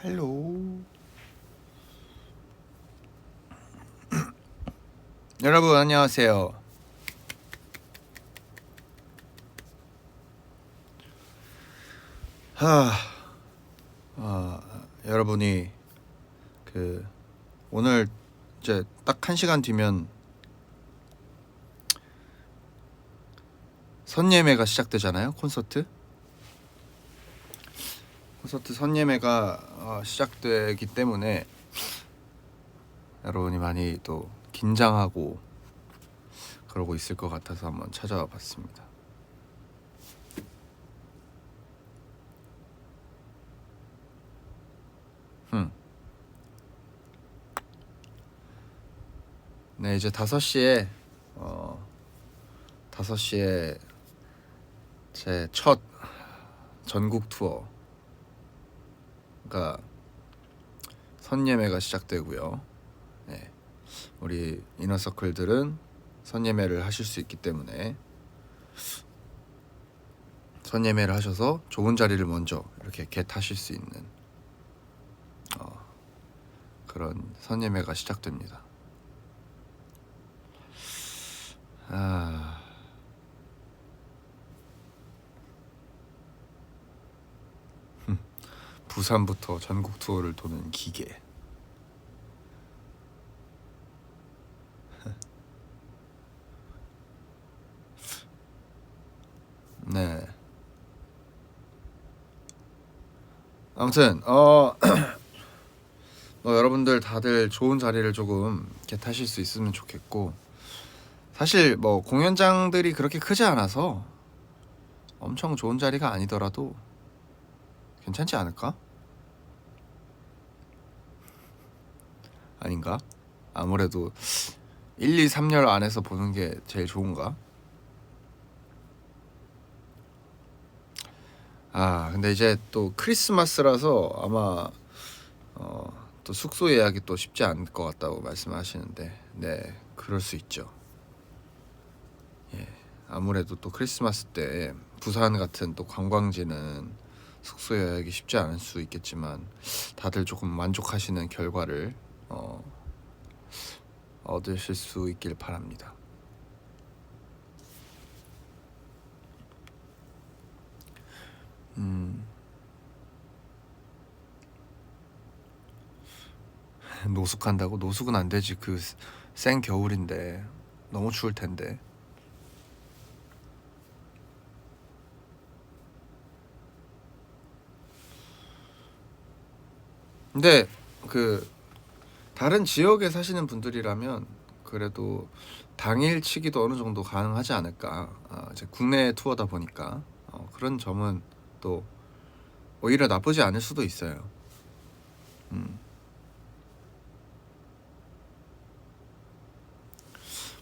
헬로. 여러분 안녕하세요. 여러분이 오늘 이제 딱 1시간 뒤면 선예매가 시작되잖아요. 콘서트 선예매가 시작되기 때문에 여러분이 많이 또 긴장하고 그러고 있을 것 같아서 한번 찾아와 봤습니다. 네, 이제 5시에 제 첫 전국 투어가 선예매가 시작되고요. 네, 우리 이너서클들은 선예매를 하실 수 있기 때문에 선예매를 하셔서 좋은 자리를 먼저 이렇게 겟하실 수 있는 그런 선예매가 시작됩니다. 부산부터 전국 투어를 도는 기계. 네. 아무튼 여러분들 다들 좋은 자리를 조금 겟하실 수 있으면 좋겠고, 사실 공연장들이 그렇게 크지 않아서 엄청 좋은 자리가 아니더라도 괜찮지 않을까? 아닌가? 아무래도 1, 2, 3열 안에서 보는 게 제일 좋은가? 근데 이제 또 크리스마스라서 아마 또 숙소 예약이 또 쉽지 않을 것 같다고 말씀하시는데, 네, 그럴 수 있죠. 예, 아무래도 또 크리스마스 때 부산 같은 또 관광지는 숙소 예약이 쉽지 않을 수 있겠지만 다들 조금 만족하시는 결과를 얻으실 수 있길 바랍니다. 노숙한다고? 노숙은 안 되지. 생 겨울인데 너무 추울 텐데. 근데 다른 지역에 사시는 분들이라면 그래도 당일치기도 어느 정도 가능하지 않을까. 이제 국내 투어다 보니까 그런 점은 또 오히려 나쁘지 않을 수도 있어요.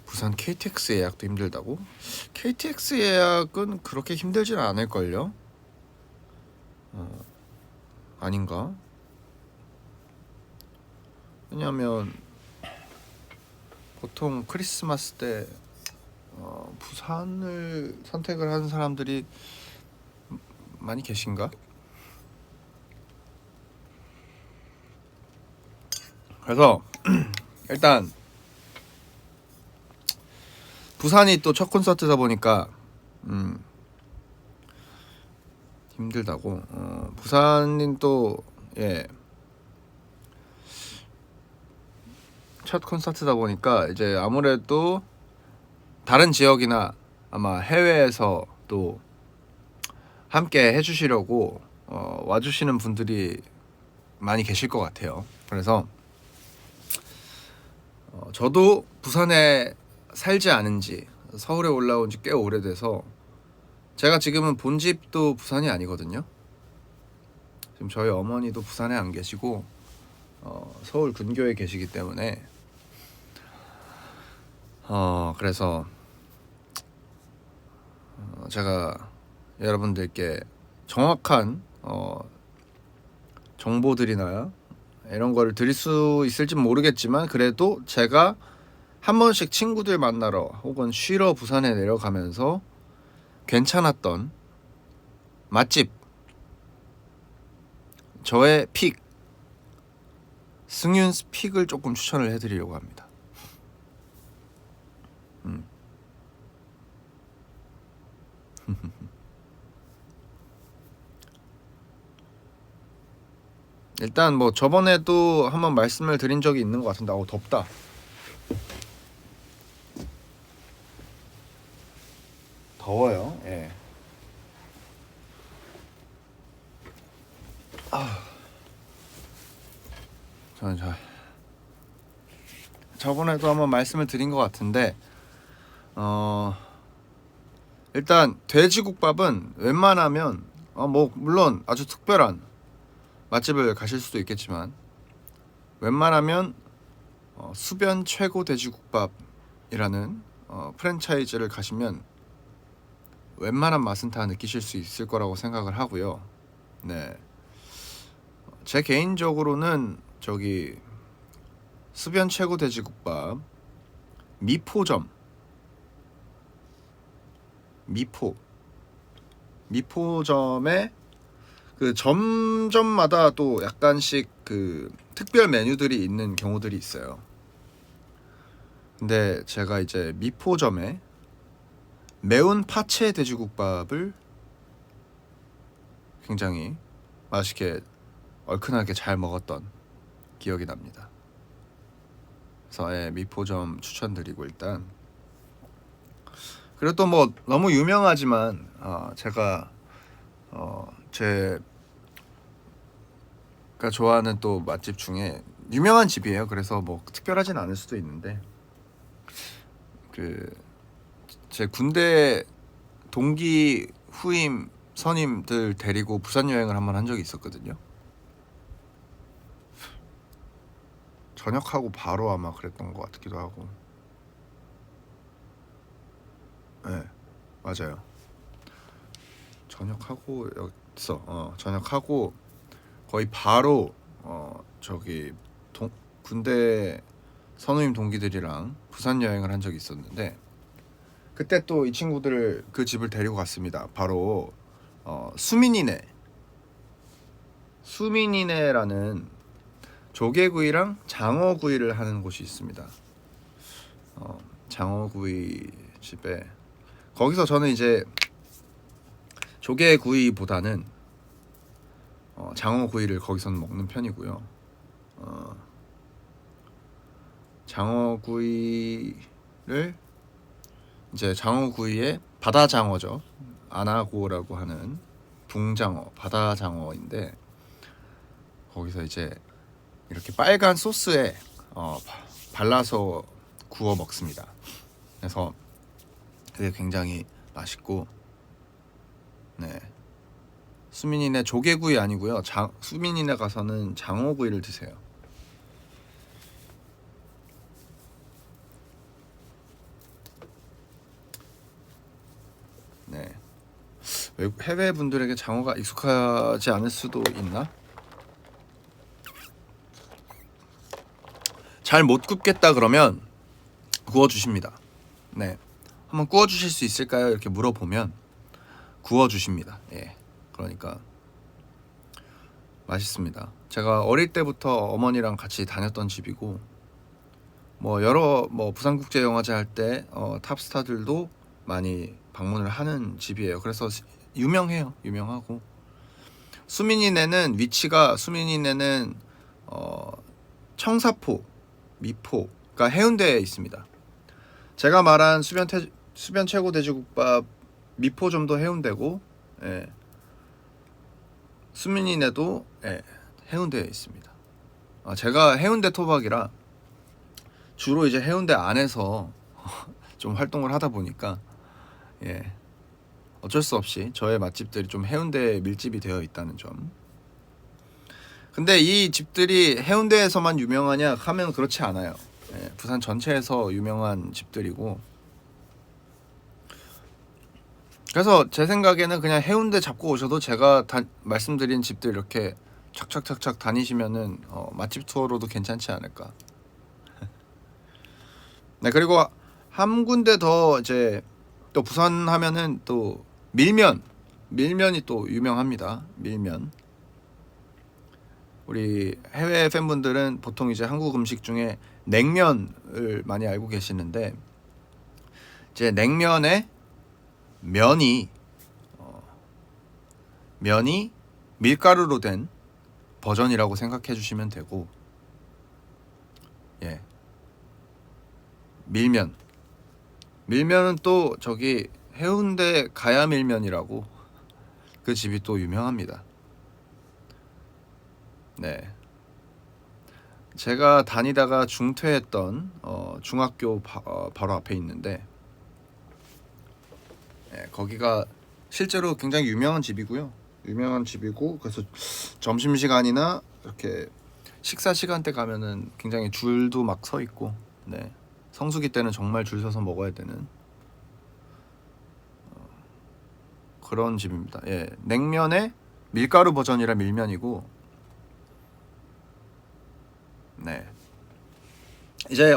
부산 KTX 예약도 힘들다고? KTX 예약은 그렇게 힘들지는 않을걸요? 아닌가? 왜냐면 보통 크리스마스 때 부산을 선택을 하는 사람들이 많이 계신가? 그래서 일단 부산이 또 첫 콘서트다 보니까 힘들다고. 부산은 또 첫 콘서트다 보니까 이제 아무래도 다른 지역이나 아마 해외에서 또 함께 해주시려고 와주시는 분들이 많이 계실 것 같아요. 그래서 저도 부산에 살지 않은 지, 서울에 올라온 지 꽤 오래돼서, 제가 지금은 본집도 부산이 아니거든요. 지금 저희 어머니도 부산에 안 계시고 서울 근교에 계시기 때문에 그래서 제가 여러분들께 정확한 정보들이나 이런 거를 드릴 수 있을지 모르겠지만, 그래도 제가 한 번씩 친구들 만나러 혹은 쉬러 부산에 내려가면서 괜찮았던 맛집, 저의 픽 승윤 스픽을 조금 추천을 해드리려고 합니다. 일단 뭐 저번에도 한번 말씀을 드린 적이 있는 것 같은데, 덥다. 더워요. 예. 저번에도 한번 말씀을 드린 것 같은데, 일단 돼지국밥은 웬만하면 뭐 물론 아주 특별한 맛집을 가실 수도 있겠지만, 웬만하면 수변 최고 돼지국밥이라는 프랜차이즈를 가시면 웬만한 맛은 다 느끼실 수 있을 거라고 생각을 하고요. 네, 제 개인적으로는 저기 수변 최고 돼지국밥 미포점에 그 점점마다 또 약간씩 그 특별 메뉴들이 있는 경우들이 있어요. 근데 제가 이제 미포점에 매운 파채 돼지국밥을 굉장히 맛있게 얼큰하게 잘 먹었던 기억이 납니다. 그래서 미포점 추천드리고, 일단 그리고 또 뭐 너무 유명하지만 제가 제가 좋아하는 또 맛집 중에 유명한 집이에요. 그래서 뭐 특별하진 않을 수도 있는데, 그 제 군대 동기 후임 선임들 데리고 부산 여행을 한번 한 적이 있었거든요. 전역하고 바로 아마 그랬던 것 같기도 하고. 네, 맞아요. 전역하고 전역하고 거의 바로 저기 군대 선후임 동기들이랑 부산 여행을 한 적이 있었는데, 그때 또 이 친구들을 그 집을 데리고 갔습니다. 바로 수민이네라는 조개구이랑 장어구이를 하는 곳이 있습니다. 장어구이 집에, 거기서 저는 이제 조개구이보다는 장어구이를 거기서는 먹는 편이고요. 장어구이를 이제 장어구이에 바다장어죠. 아나고라고 하는 붕장어, 바다장어인데, 거기서 이제 이렇게 빨간 소스에 발라서 구워 먹습니다. 그래서 그게 굉장히 맛있고, 네, 수민이네 조개구이 아니고요. 수민이네 가서는 장어구이를 드세요. 네, 해외 분들에게 장어가 익숙하지 않을 수도 있나? 잘 못 굽겠다 그러면 구워주십니다. 네, 한번 구워주실 수 있을까요? 이렇게 물어보면 구워주십니다. 예, 그러니까 맛있습니다. 제가 어릴 때부터 어머니랑 같이 다녔던 집이고, 뭐 여러 부산국제영화제 할 때 탑스타들도 많이 방문을 하는 집이에요. 그래서 유명하고, 수민이네는 위치가, 수민이네는 청사포, 미포, 그러니까 해운대에 있습니다. 제가 말한 수변 최고 돼지국밥 미포점도 해운대고, 예, 수민이네도 해운대에 있습니다. 제가 해운대 토박이라 주로 이제 해운대 안에서 좀 활동을 하다 보니까, 예, 어쩔 수 없이 저의 맛집들이 좀 해운대에 밀집이 되어 있다는 점. 근데 이 집들이 해운대에서만 유명하냐 하면 그렇지 않아요. 예, 부산 전체에서 유명한 집들이고, 그래서 제 생각에는 그냥 해운대 잡고 오셔도 제가 말씀드린 집들 이렇게 착착착착 다니시면은 맛집 투어로도 괜찮지 않을까. 네, 그리고 한 군데 더, 이제 또 부산 하면은 또 밀면이 또 유명합니다. 밀면 우리 해외 팬분들은 보통 이제 한국 음식 중에 냉면을 많이 알고 계시는데, 이제 냉면에 면이 면이 밀가루로 된 버전이라고 생각해 주시면 되고, 예, 밀면은 또 저기 해운대 가야밀면이라고 그 집이 또 유명합니다. 네, 제가 다니다가 중퇴했던 중학교 바로 앞에 있는데, 예, 거기가 실제로 굉장히 유명한 집이고요. 유명한 집이고, 그래서 점심시간이나 이렇게 식사 시간대 가면은 굉장히 줄도 막 서 있고, 네, 성수기 때는 정말 줄 서서 먹어야 되는 그런 집입니다. 예, 냉면의 밀가루 버전이라 밀면이고, 네, 이제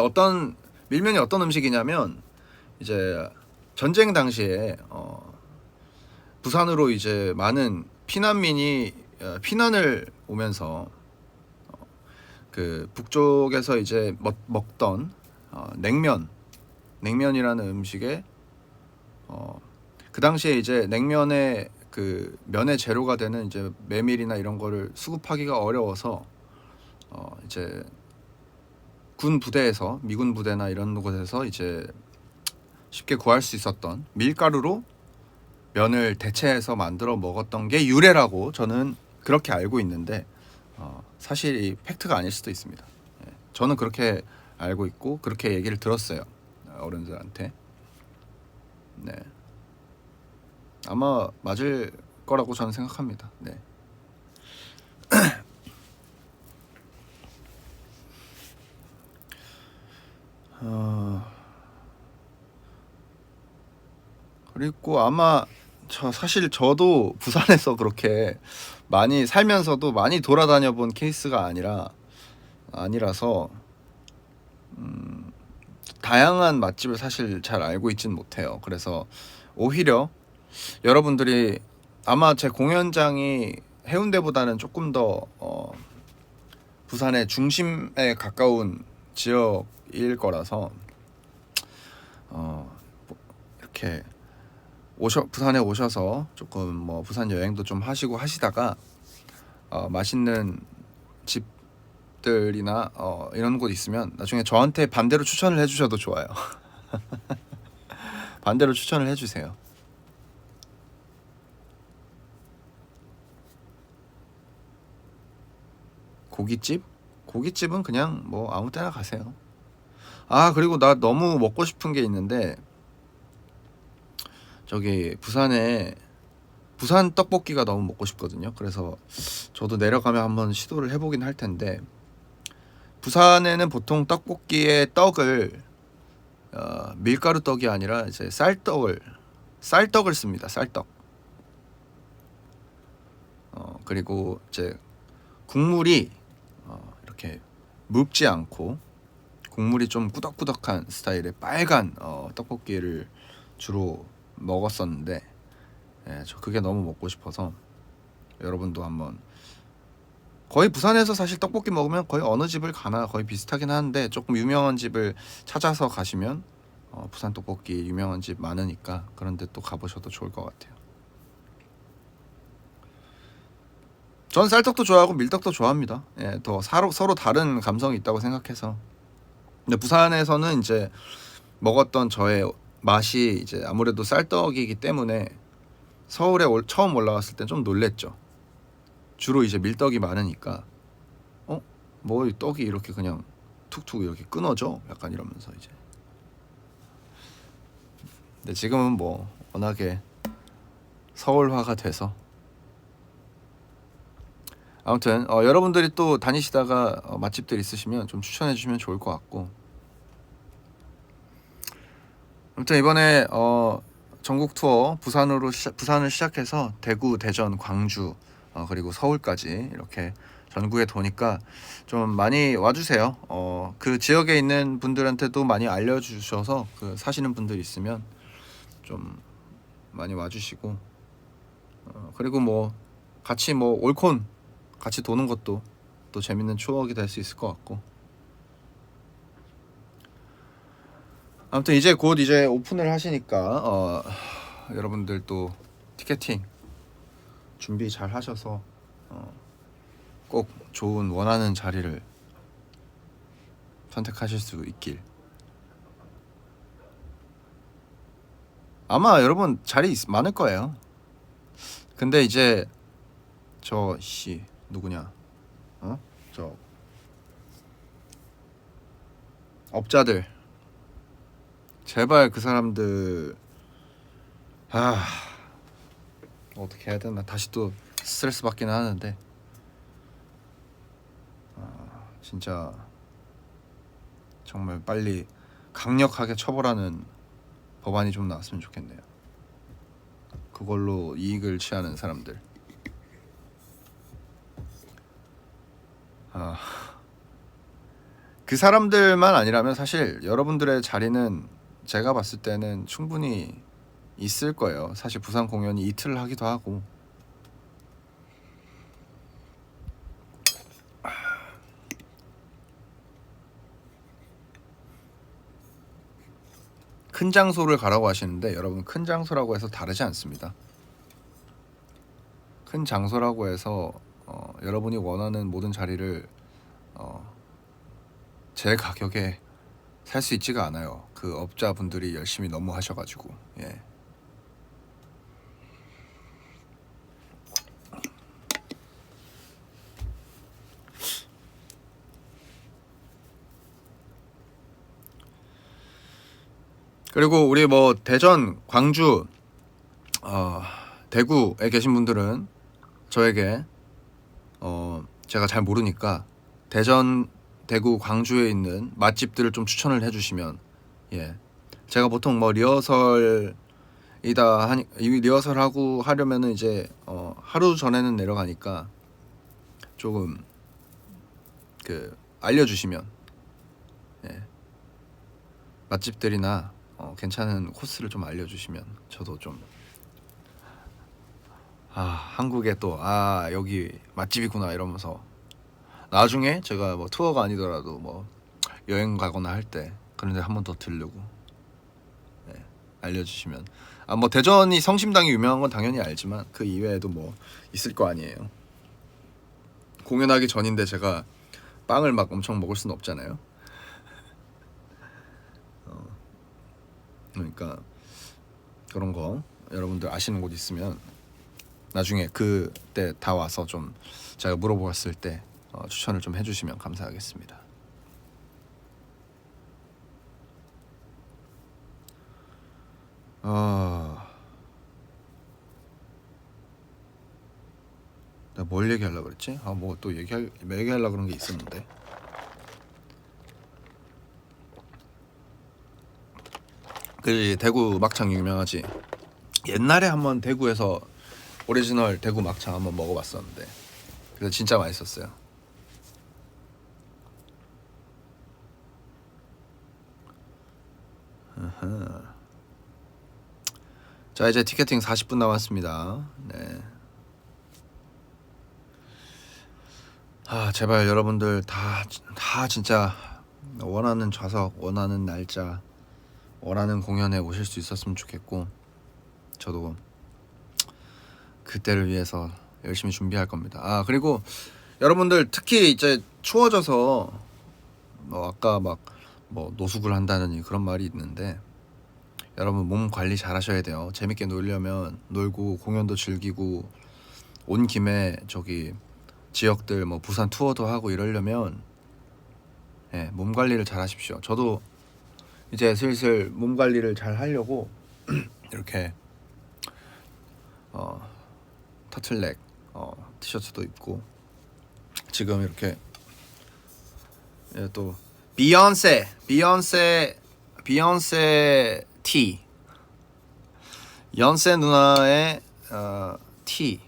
밀면이 어떤 음식이냐면, 이제 전쟁 당시에 부산으로 이제 많은 피난민이 피난을 오면서 그 북쪽에서 이제 먹던 냉면이라는 음식에 그 당시에 이제 냉면의 그 면의 재료가 되는 이제 메밀이나 이런 거를 수급하기가 어려워서 이제 군 부대에서, 미군 부대나 이런 곳에서 이제 쉽게 구할 수 있었던 밀가루로 면을 대체해서 만들어 먹었던 게 유래라고 저는 그렇게 알고 있는데, 사실 이 팩트가 아닐 수도 있습니다. 예, 저는 그렇게 알고 있고 그렇게 얘기를 들었어요, 어른들한테. 네, 아마 맞을 거라고 저는 생각합니다. 네. 그리고 아마 사실 저도 부산에서 그렇게 많이 살면서도 많이 돌아다녀 본 케이스가 아니라서 다양한 맛집을 사실 잘 알고 있진 못해요. 그래서 오히려 여러분들이 아마 제 공연장이 해운대보다는 조금 더 부산의 중심에 가까운 지역일 거라서 이렇게 부산에 오셔서 조금 뭐 부산 여행도 좀 하시고 하시다가 맛있는 집들이나 이런 곳 있으면 나중에 저한테 반대로 추천을 해주셔도 좋아요. 반대로 추천을 해주세요. 고깃집은 그냥 뭐 아무 때나 가세요. 아, 그리고 나 너무 먹고 싶은 게 있는데, 저기 부산 떡볶이가 너무 먹고 싶거든요. 그래서 저도 내려가면 한번 시도를 해보긴 할 텐데, 부산에는 보통 떡볶이에 떡을 밀가루 떡이 아니라 이제 쌀떡을 씁니다. 쌀떡. 그리고 이제 국물이 이렇게 묽지 않고 국물이 좀 꾸덕꾸덕한 스타일의 빨간 떡볶이를 주로 먹었었는데, 예, 저 그게 너무 먹고 싶어서 여러분도 한번, 거의 부산에서 사실 떡볶이 먹으면 거의 어느 집을 가나 거의 비슷하긴 하는데, 조금 유명한 집을 찾아서 가시면 부산 떡볶이 유명한 집 많으니까 그런 데 또 가보셔도 좋을 것 같아요. 전 쌀떡도 좋아하고 밀떡도 좋아합니다. 예, 더 서로 다른 감성이 있다고 생각해서. 근데 부산에서는 이제 먹었던 저의 맛이 이제 아무래도 쌀떡이기 때문에 서울에 처음 올라왔을 때 좀 놀랬죠. 주로 이제 밀떡이 많으니까 뭐 이 떡이 이렇게 그냥 툭툭 이렇게 끊어져? 약간 이러면서 이제. 근데 지금은 뭐 워낙에 서울화가 돼서, 아무튼 여러분들이 또 다니시다가 맛집들 있으시면 좀 추천해 주시면 좋을 것 같고, 아무튼 이번에 전국 투어 부산을 시작해서 대구, 대전, 광주 그리고 서울까지 이렇게 전국에 도니까 좀 많이 와주세요. 그 지역에 있는 분들한테도 많이 알려주셔서 그 사시는 분들 있으면 좀 많이 와주시고, 그리고 뭐 같이 뭐 올콘 같이 도는 것도 또 재밌는 추억이 될 수 있을 것 같고. 아무튼 이제 곧 이제 오픈을 하시니까 여러분들 또 티켓팅 준비 잘 하셔서 꼭 좋은 원하는 자리를 선택하실 수 있길. 아마 여러분 자리 많을 거예요. 근데 이제 저 씨 누구냐? 저 업자들 제발 그 사람들 어떻게 해야 되나 다시 또 스트레스 받기는 하는데 진짜 정말 빨리 강력하게 처벌하는 법안이 좀 나왔으면 좋겠네요. 그걸로 이익을 취하는 사람들. 그 사람들만 아니라면 사실 여러분들의 자리는 제가 봤을 때는 충분히 있을 거예요. 사실 부산 공연이 이틀을 하기도 하고. 큰 장소를 가라고 하시는데 여러분 큰 장소라고 해서 다르지 않습니다. 큰 장소라고 해서 여러분이 원하는 모든 자리를 제 가격에 살 수 있지가 않아요. 그 업자분들이 열심히 너무 하셔가지고. 예. 그리고 우리 뭐 대전, 광주, 대구에 계신 분들은 저에게 제가 잘 모르니까 대전, 대구, 광주에 있는 맛집들을 좀 추천을 해주시면, 예, 제가 보통 뭐 리허설하고 하려면은 이제 하루 전에는 내려가니까 조금 알려주시면, 예, 맛집들이나 괜찮은 코스를 좀 알려주시면 저도 좀 한국에 또 여기 맛집이구나 이러면서 나중에 제가 뭐 투어가 아니더라도 뭐 여행 가거나 할 때 그런 데 한 번 더 들르고, 네, 알려주시면 뭐 대전이 성심당이 유명한 건 당연히 알지만 그 이외에도 뭐 있을 거 아니에요. 공연하기 전인데 제가 빵을 막 엄청 먹을 수는 없잖아요. 그러니까 그런 거 여러분들 아시는 곳 있으면 나중에 그때 다 와서 좀 제가 물어보았을 때 추천을 좀 해주시면 감사하겠습니다. 내가 뭘 얘기하려고 그랬지? 뭐 또 얘기하려고 그런 게 있었는데. 그 대구 막창 유명하지. 옛날에 한번 대구에서 오리지널 대구 막창 한번 먹어봤었는데 그래서 진짜 맛있었어요. 자, 이제 티켓팅 40분 남았습니다. 네. 제발 여러분들 다 진짜 원하는 좌석, 원하는 날짜, 원하는 공연에 오실 수 있었으면 좋겠고, 저도 그때를 위해서 열심히 준비할 겁니다. 그리고 여러분들 특히 이제 추워져서 아까 막 노숙을 한다느니 그런 말이 있는데, 여러분 몸 관리 잘 하셔야 돼요. 재밌게 놀려면 놀고 공연도 즐기고 온 김에 저기 지역들 뭐 부산 투어도 하고 이러려면, 예, 몸 관리를 잘 하십시오. 저도 이제 슬슬 몸 관리를 잘 하려고 이렇게 터틀넥 티셔츠도 입고 지금 이렇게 또 비욘세 티, 연세 누나의 티,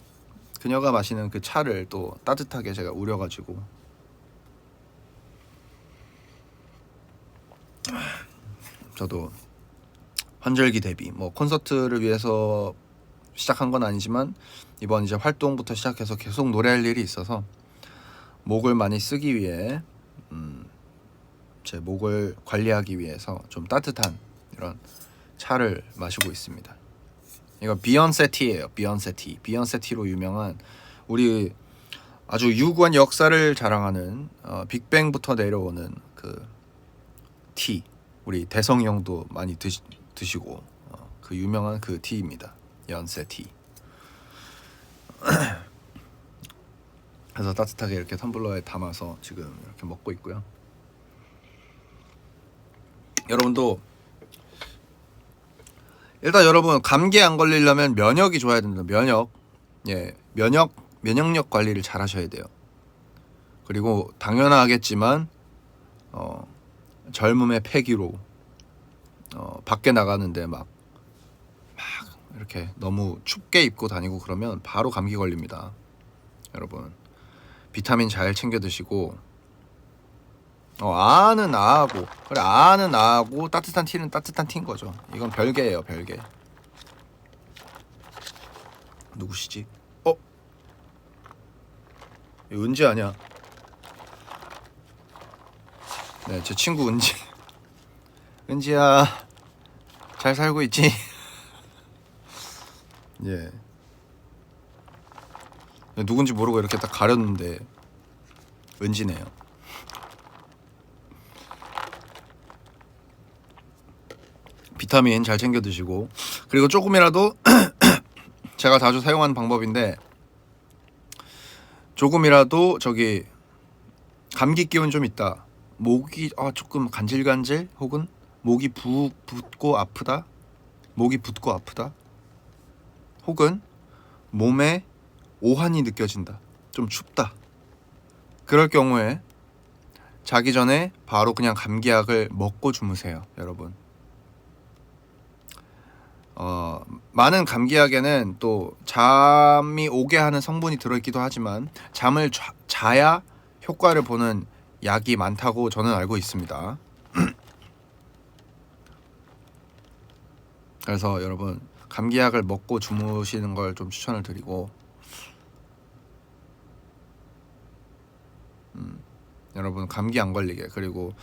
그녀가 마시는 그 차를 또 따뜻하게 제가 우려가지고 저도 환절기 대비 뭐 콘서트를 위해서 시작한 건 아니지만 이번 이제 활동부터 시작해서 계속 노래할 일이 있어서 목을 많이 쓰기 위해 제 목을 관리하기 위해서 좀 따뜻한 이런 차를 마시고 있습니다. 이거 비욘세 티예요. 비욘세 티로 유명한 우리 아주 유구한 역사를 자랑하는 빅뱅부터 내려오는 그 티. 우리 대성이 형도 많이 드시고 그 유명한 그 티입니다. 연세 티. 그래서 따뜻하게 이렇게 텀블러에 담아서 지금 이렇게 먹고 있고요. 여러분도 일단 여러분 감기에 안 걸리려면 면역이 좋아야 됩니다. 면역력 관리를 잘 하셔야 돼요. 그리고 당연하겠지만 젊음의 패기로 밖에 나가는데 막 이렇게 너무 춥게 입고 다니고 그러면 바로 감기 걸립니다. 여러분 비타민 잘 챙겨 드시고 아는 아하고 그래 아는 아하고 따뜻한 티는 따뜻한 티인 거죠. 이건 별개예요. 별개. 누구시지? 은지 아니야? 네, 제 친구 은지. 은지야 잘 살고 있지? 예. 누군지 모르고 이렇게 딱 가렸는데 은지네요. 비타민 잘 챙겨 드시고 그리고 조금이라도 제가 자주 사용하는 방법인데 조금이라도 저기 감기 기운 좀 있다. 목이 조금 간질간질 혹은 목이 붓고 아프다. 혹은 몸에 오한이 느껴진다. 좀 춥다. 그럴 경우에 자기 전에 바로 그냥 감기약을 먹고 주무세요, 여러분. 많은 감기약에는 또 잠이 오게 하는 성분이 들어있기도 하지만 잠을 자야 효과를 보는 약이 많다고 저는 알고 있습니다. 그래서 여러분 감기약을 먹고 주무시는 걸 좀 추천을 드리고 여러분 감기 안 걸리게 그리고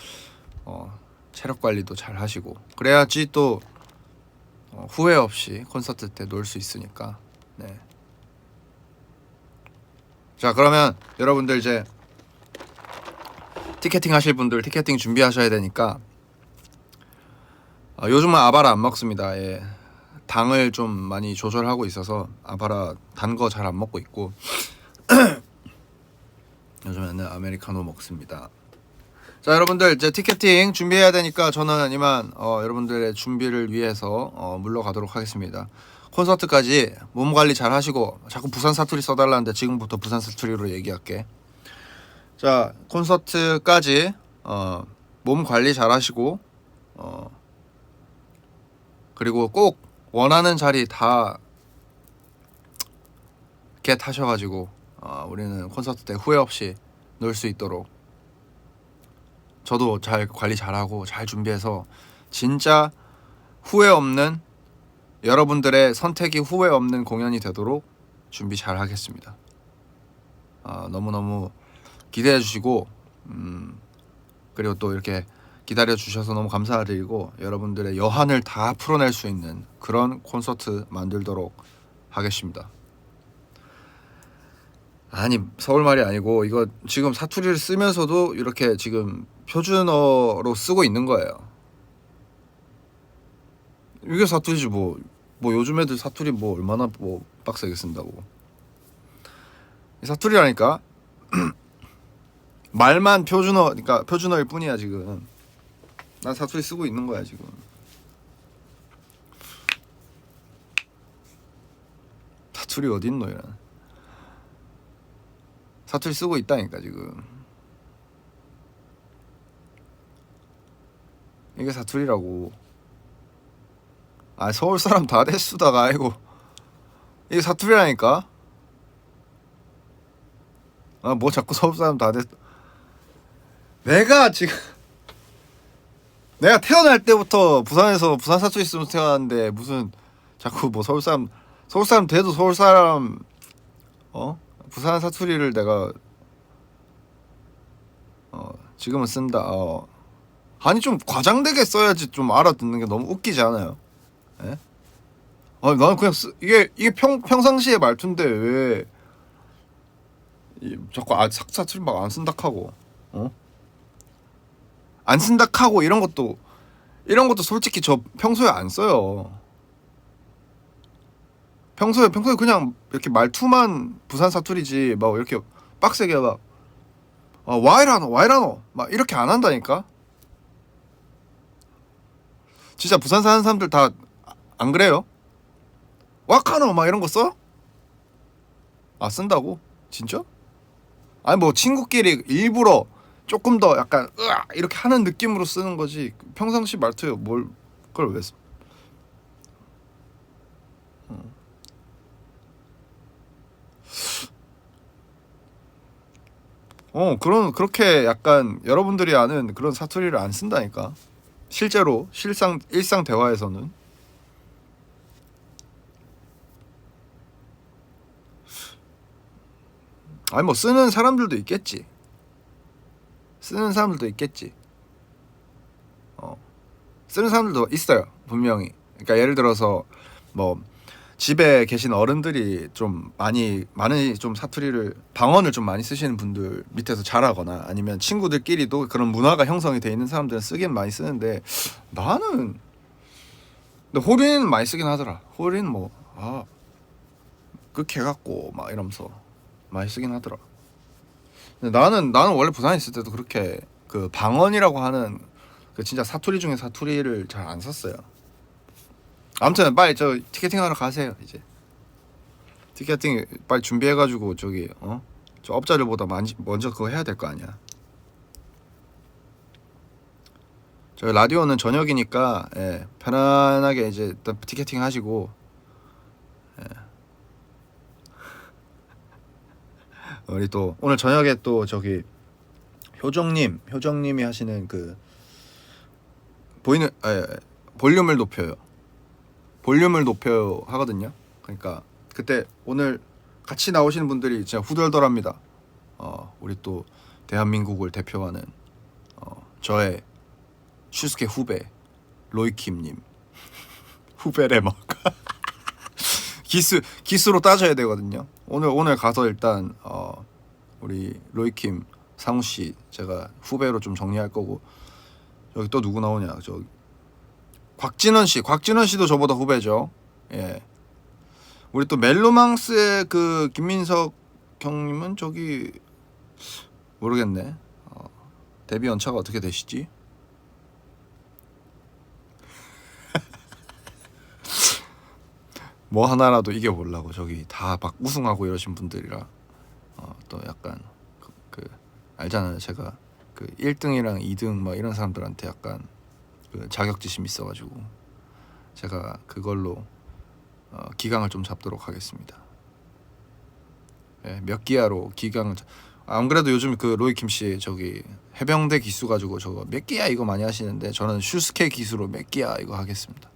체력 관리도 잘 하시고 그래야지 또 후회 없이 콘서트 때 놀 수 있으니까. 네. 자 그러면 여러분들 이제 티켓팅 하실 분들 티켓팅 준비하셔야 되니까 요즘은 아바라 안 먹습니다. 예. 당을 좀 많이 조절하고 있어서 아바라 단 거 잘 안 먹고 있고 요즘에는 아메리카노 먹습니다. 자 여러분들 이제 티켓팅 준비해야 되니까 저는 이만 여러분들의 준비를 위해서 물러가도록 하겠습니다. 콘서트까지 몸 관리 잘 하시고 자꾸 부산 사투리 써달라는데 지금부터 부산 사투리로 얘기할게. 자 콘서트까지 몸 관리 잘 하시고 그리고 꼭 원하는 자리 다 겟하셔가지고 우리는 콘서트 때 후회 없이 놀 수 있도록 저도 잘 관리 잘하고 잘 준비해서 진짜 후회 없는 여러분들의 선택이 후회 없는 공연이 되도록 준비 잘 하겠습니다. 너무너무 기대해 주시고 그리고 또 이렇게 기다려 주셔서 너무 감사드리고 여러분들의 여한을 다 풀어낼 수 있는 그런 콘서트 만들도록 하겠습니다. 아니 서울말이 아니고 이거 지금 사투리를 쓰면서도 이렇게 지금 표준어로 쓰고 있는 거예요. 이게 사투리지 뭐 요즘 애들 사투리 뭐 얼마나 뭐 빡세게 쓴다고. 사투리라니까. 말만 표준어, 그러니까 표준어일 뿐이야 지금. 난 사투리 쓰고 있는 거야 지금. 사투리 어딨노 이런. 사투리 쓰고 있다니까 지금. 이게 사투리라고. 서울 사람 다 됐수다가 아이고. 이게 사투리라니까. 뭐 자꾸 서울 사람 다 됐. 내가 지금 내가 태어날 때부터 부산에서 부산 사투리 쓰면서 태어났는데 무슨 자꾸 뭐 서울 사람 돼도 서울 사람 부산 사투리를 내가 지금은 쓴다. 아니 좀 과장되게 써야지 좀 알아듣는 게 너무 웃기지 않아요? 예? 아니 나는 그냥 이게 평상시의 말투인데 왜 자꾸 사투리 막 안 쓴다하고 안 쓴다하고 이런 것도 솔직히 저 평소에 안 써요. 평소에 그냥 이렇게 말투만 부산 사투리지 막 이렇게 빡세게 막 와이라노 막 이렇게 안 한다니까. 진짜 부산 사는 사람들 다 안 그래요? 와카노 막 이런 거 써? 쓴다고? 진짜? 아니 뭐 친구끼리 일부러 조금 더 약간 이렇게 하는 느낌으로 쓰는 거지 평상시 말투에 뭘 그걸 왜 써? 그렇게 약간 여러분들이 아는 그런 사투리를 안 쓴다니까. 실제로 일상 대화에서는. 아니 뭐 쓰는 사람들도 있겠지. 쓰는 사람들도 있어요 분명히. 그러니까 예를 들어서 뭐 집에 계신 어른들이 좀 많은 좀 사투리를 방언을 좀 많이 쓰시는 분들 밑에서 자라거나 아니면 친구들끼리도 그런 문화가 형성이 돼 있는 사람들은 쓰긴 많이 쓰는데 나는 근데 호리는 많이 쓰긴 하더라. 호리는 그렇게 해갖고 막 이러면서 많이 쓰긴 하더라. 근데 나는 원래 부산에 있을 때도 그렇게 그 방언이라고 하는 그 진짜 사투리 중에 사투리를 잘 안 썼어요. 아무튼 빨리 저 티켓팅 하러 가세요 이제. 티켓팅 빨리 준비해가지고 저기 저 업자들보다 먼저 그거 해야 될 거 아니야. 저희 라디오는 저녁이니까 편안하게 이제 일단 티켓팅 하시고 우리 또 오늘 저녁에 또 저기 효정님이 하시는 그 볼륨을 높여요 하거든요. 그러니까 그때 오늘 같이 나오시는 분들이 진짜 후덜덜합니다. 우리 또 대한민국을 대표하는 저의 슈스케 후배 로이킴님 후배래 막 기수로 따져야 되거든요. 오늘 가서 일단 우리 로이킴 상우 씨 제가 후배로 좀 정리할 거고 여기 또 누구 나오냐 저 곽진원 씨도 저보다 후배죠. 예. 우리 또 멜로망스의 그 김민석 형님은 저기 모르겠네. 데뷔 연차가 어떻게 되시지? 뭐 하나라도 이겨보려고 저기 다 막 우승하고 이러신 분들이라 또 약간 그 알잖아요. 제가 그 1등이랑 2등 막 이런 사람들한테 약간 그 자격지심이 있어가지고 제가 그걸로 기강을 좀 잡도록 하겠습니다. 몇 기야로 기강을 안 그래도 요즘 그 로이킴 씨 저기 해병대 기수 가지고 저거 몇 기야 이거 많이 하시는데 저는 슈스케 기수로 몇 기야 이거 하겠습니다.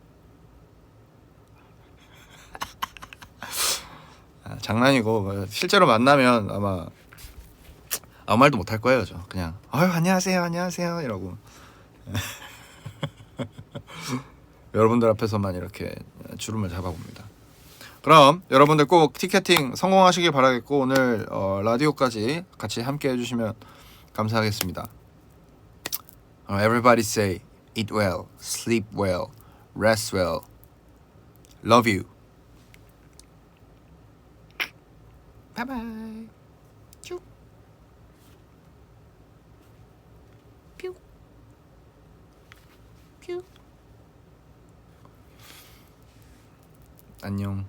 장난이고 실제로 만나면 아마 아무 말도 못할 거예요. 저 그냥 안녕하세요 이러고 여러분들 앞에서만 이렇게 주름을 잡아봅니다. 그럼 여러분들 꼭 티켓팅 성공하시길 바라겠고 오늘 라디오까지 같이 함께 해주시면 감사하겠습니다. Everybody say eat well, sleep well, rest well, love you. Bye bye. 쭉. 뾰. 뾰. 안녕.